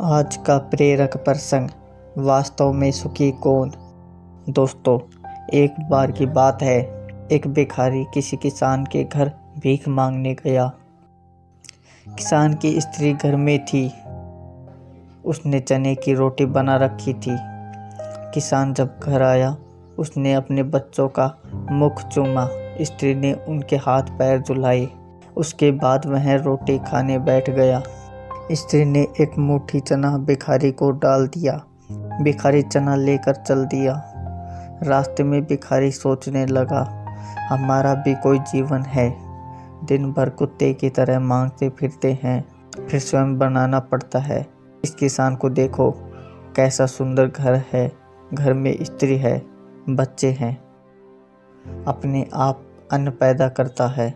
आज का प्रेरक प्रसंग, वास्तव में सुखी कौन। दोस्तों, एक बार की बात है, एक भिखारी किसी किसान के घर भीख मांगने गया। किसान की स्त्री घर में थी, उसने चने की रोटी बना रखी थी। किसान जब घर आया, उसने अपने बच्चों का मुख चूमा। स्त्री ने उनके हाथ पैर धुलाए। उसके बाद वह रोटी खाने बैठ गया। स्त्री ने एक मुट्ठी चना भिखारी को डाल दिया। भिखारी चना लेकर चल दिया। रास्ते में भिखारी सोचने लगा, हमारा भी कोई जीवन है। दिन भर कुत्ते की तरह मांगते फिरते हैं, फिर स्वयं बनाना पड़ता है। इस किसान को देखो, कैसा सुंदर घर है। घर में स्त्री है, बच्चे हैं, अपने आप अन्न पैदा करता है,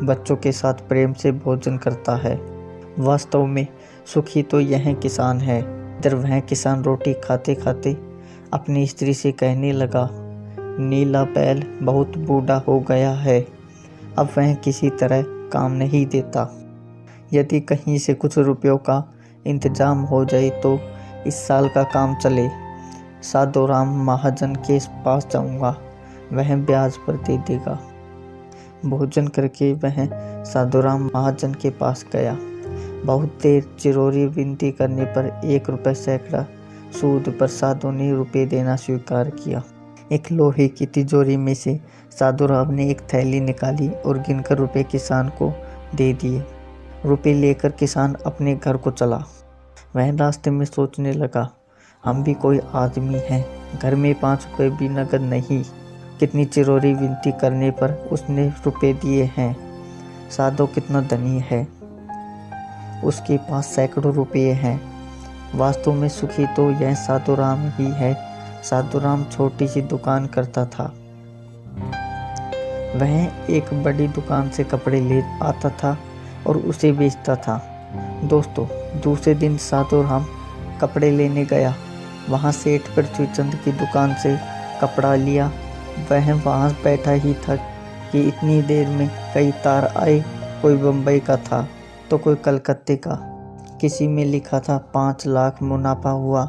बच्चों के साथ प्रेम से भोजन करता है। वास्तव में सुखी तो यह किसान है। इधर वह किसान रोटी खाते खाते अपनी स्त्री से कहने लगा, नीला बैल बहुत बूढ़ा हो गया है, अब वह किसी तरह काम नहीं देता। यदि कहीं से कुछ रुपयों का इंतजाम हो जाए तो इस साल का काम चले। साधुराम महाजन के पास जाऊंगा, वह ब्याज पर दे देगा। भोजन करके वह साधुराम महाजन के पास गया। बहुत देर चिरोरी विनती करने पर 1 रुपये सैकड़ा सूद पर साधु ने रुपये देना स्वीकार किया। एक लोहे की तिजोरी में से साधुराम ने एक थैली निकाली और गिनकर रुपये किसान को दे दिए। रुपये लेकर किसान अपने घर को चला। वह रास्ते में सोचने लगा, हम भी कोई आदमी हैं, घर में 5 रुपये भी नगद नहीं। कितनी चिरोरी विनती करने पर उसने रुपये दिए हैं। साधु कितना धनी है, उसके पास सैकड़ों रुपये हैं। वास्तव में सुखी तो यह साधुराम ही है। साधुराम छोटी सी दुकान करता था। वह एक बड़ी दुकान से कपड़े ले आता था और उसे बेचता था। दोस्तों, दूसरे दिन साधुराम कपड़े लेने गया। वहाँ सेठ पृथ्वीचंद की दुकान से कपड़ा लिया। वह वहाँ बैठा ही था कि इतनी देर में कई तार आए। कोई बम्बई का था तो कोई कलकत्ते का। किसी में लिखा था 5 लाख मुनाफा हुआ,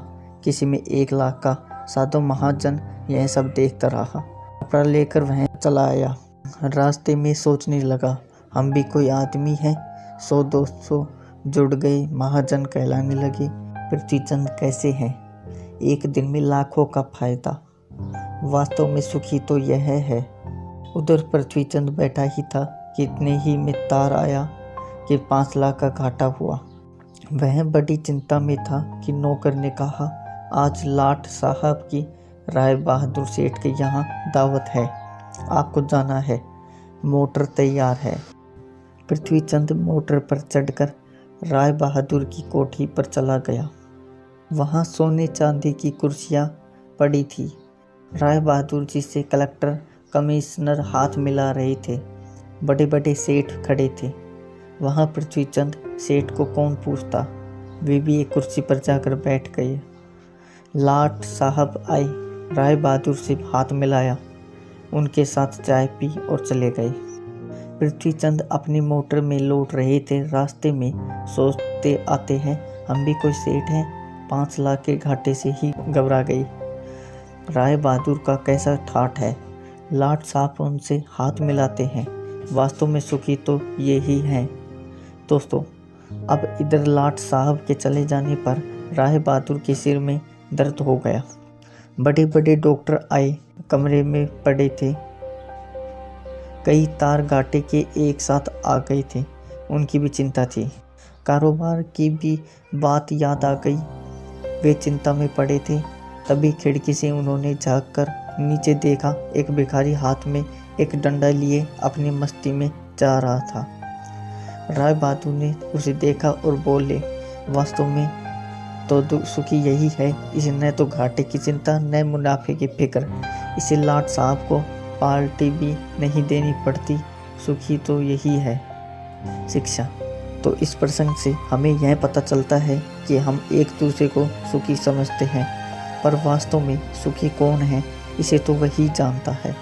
किसी में 1 लाख का। साधु महाजन यह सब देखता रहा। कपड़ा लेकर वह चला आया। रास्ते में सोचने लगा, हम भी कोई आदमी हैं। 100-200 जुड़ गए, महाजन कहलाने लगे। पृथ्वीचंद कैसे हैं, एक दिन में लाखों का फायदा। वास्तव में सुखी तो यह है। उधर पृथ्वीचंद बैठा ही था कि इतने ही में तार आया कि 5 लाख का घाटा हुआ। वह बड़ी चिंता में था कि नौकर ने कहा, आज लाट साहब की राय बहादुर सेठ के यहाँ दावत है, आपको जाना है, मोटर तैयार है। पृथ्वीचंद मोटर पर चढ़कर राय बहादुर की कोठी पर चला गया। वहाँ सोने चांदी की कुर्सियाँ पड़ी थी। राय बहादुर जी से कलेक्टर, कमिश्नर हाथ मिला रहे थे। बड़े बड़े सेठ खड़े थे। वहाँ पृथ्वीचंद सेठ को कौन पूछता, वे भी एक कुर्सी पर जाकर बैठ गए। लाट साहब आए, राय बहादुर से हाथ मिलाया, उनके साथ चाय पी और चले गए। पृथ्वीचंद अपनी मोटर में लौट रहे थे। रास्ते में सोचते आते हैं, हम भी कोई सेठ हैं। 5 लाख के घाटे से ही घबरा गई। राय बहादुर का कैसा ठाठ है। लाट साहब उनसे हाथ मिलाते हैं। वास्तव में सुखी तो ये ही हैं। दोस्तों, अब इधर लाट साहब के चले जाने पर राय बहादुर के सिर में दर्द हो गया। बड़े बड़े डॉक्टर आए, कमरे में पड़े थे। कई तार घाटे के एक साथ आ गए थे, उनकी भी चिंता थी। कारोबार की भी बात याद आ गई, वे चिंता में पड़े थे। तभी खिड़की से उन्होंने झाँक कर नीचे देखा। एक भिखारी हाथ में एक डंडा लिए अपनी मस्ती में जा रहा था। राय बहादुर ने उसे देखा और बोले, वास्तव में तो सुखी यही है। इसे न तो घाटे की चिंता, न मुनाफे की फिक्र। इसे लाट साहब को पार्टी भी नहीं देनी पड़ती। सुखी तो यही है। शिक्षा। तो इस प्रसंग से हमें यह पता चलता है कि हम एक दूसरे को सुखी समझते हैं, पर वास्तव में सुखी कौन है, इसे तो वही जानता है।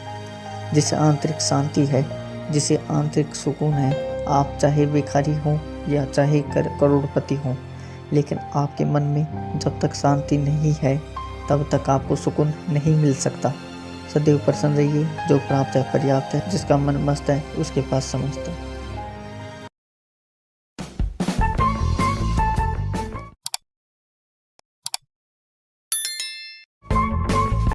जिसे आंतरिक शांति है, जिसे आंतरिक सुकून है। आप चाहे भिखारी हों या चाहे करोड़पति हों, लेकिन आपके मन में जब तक शांति नहीं है तब तक आपको सुकून नहीं मिल सकता। सदैव प्रसन्न रहिए। जो प्राप्त है पर्याप्त है, जिसका मन मस्त है उसके पास समस्त है।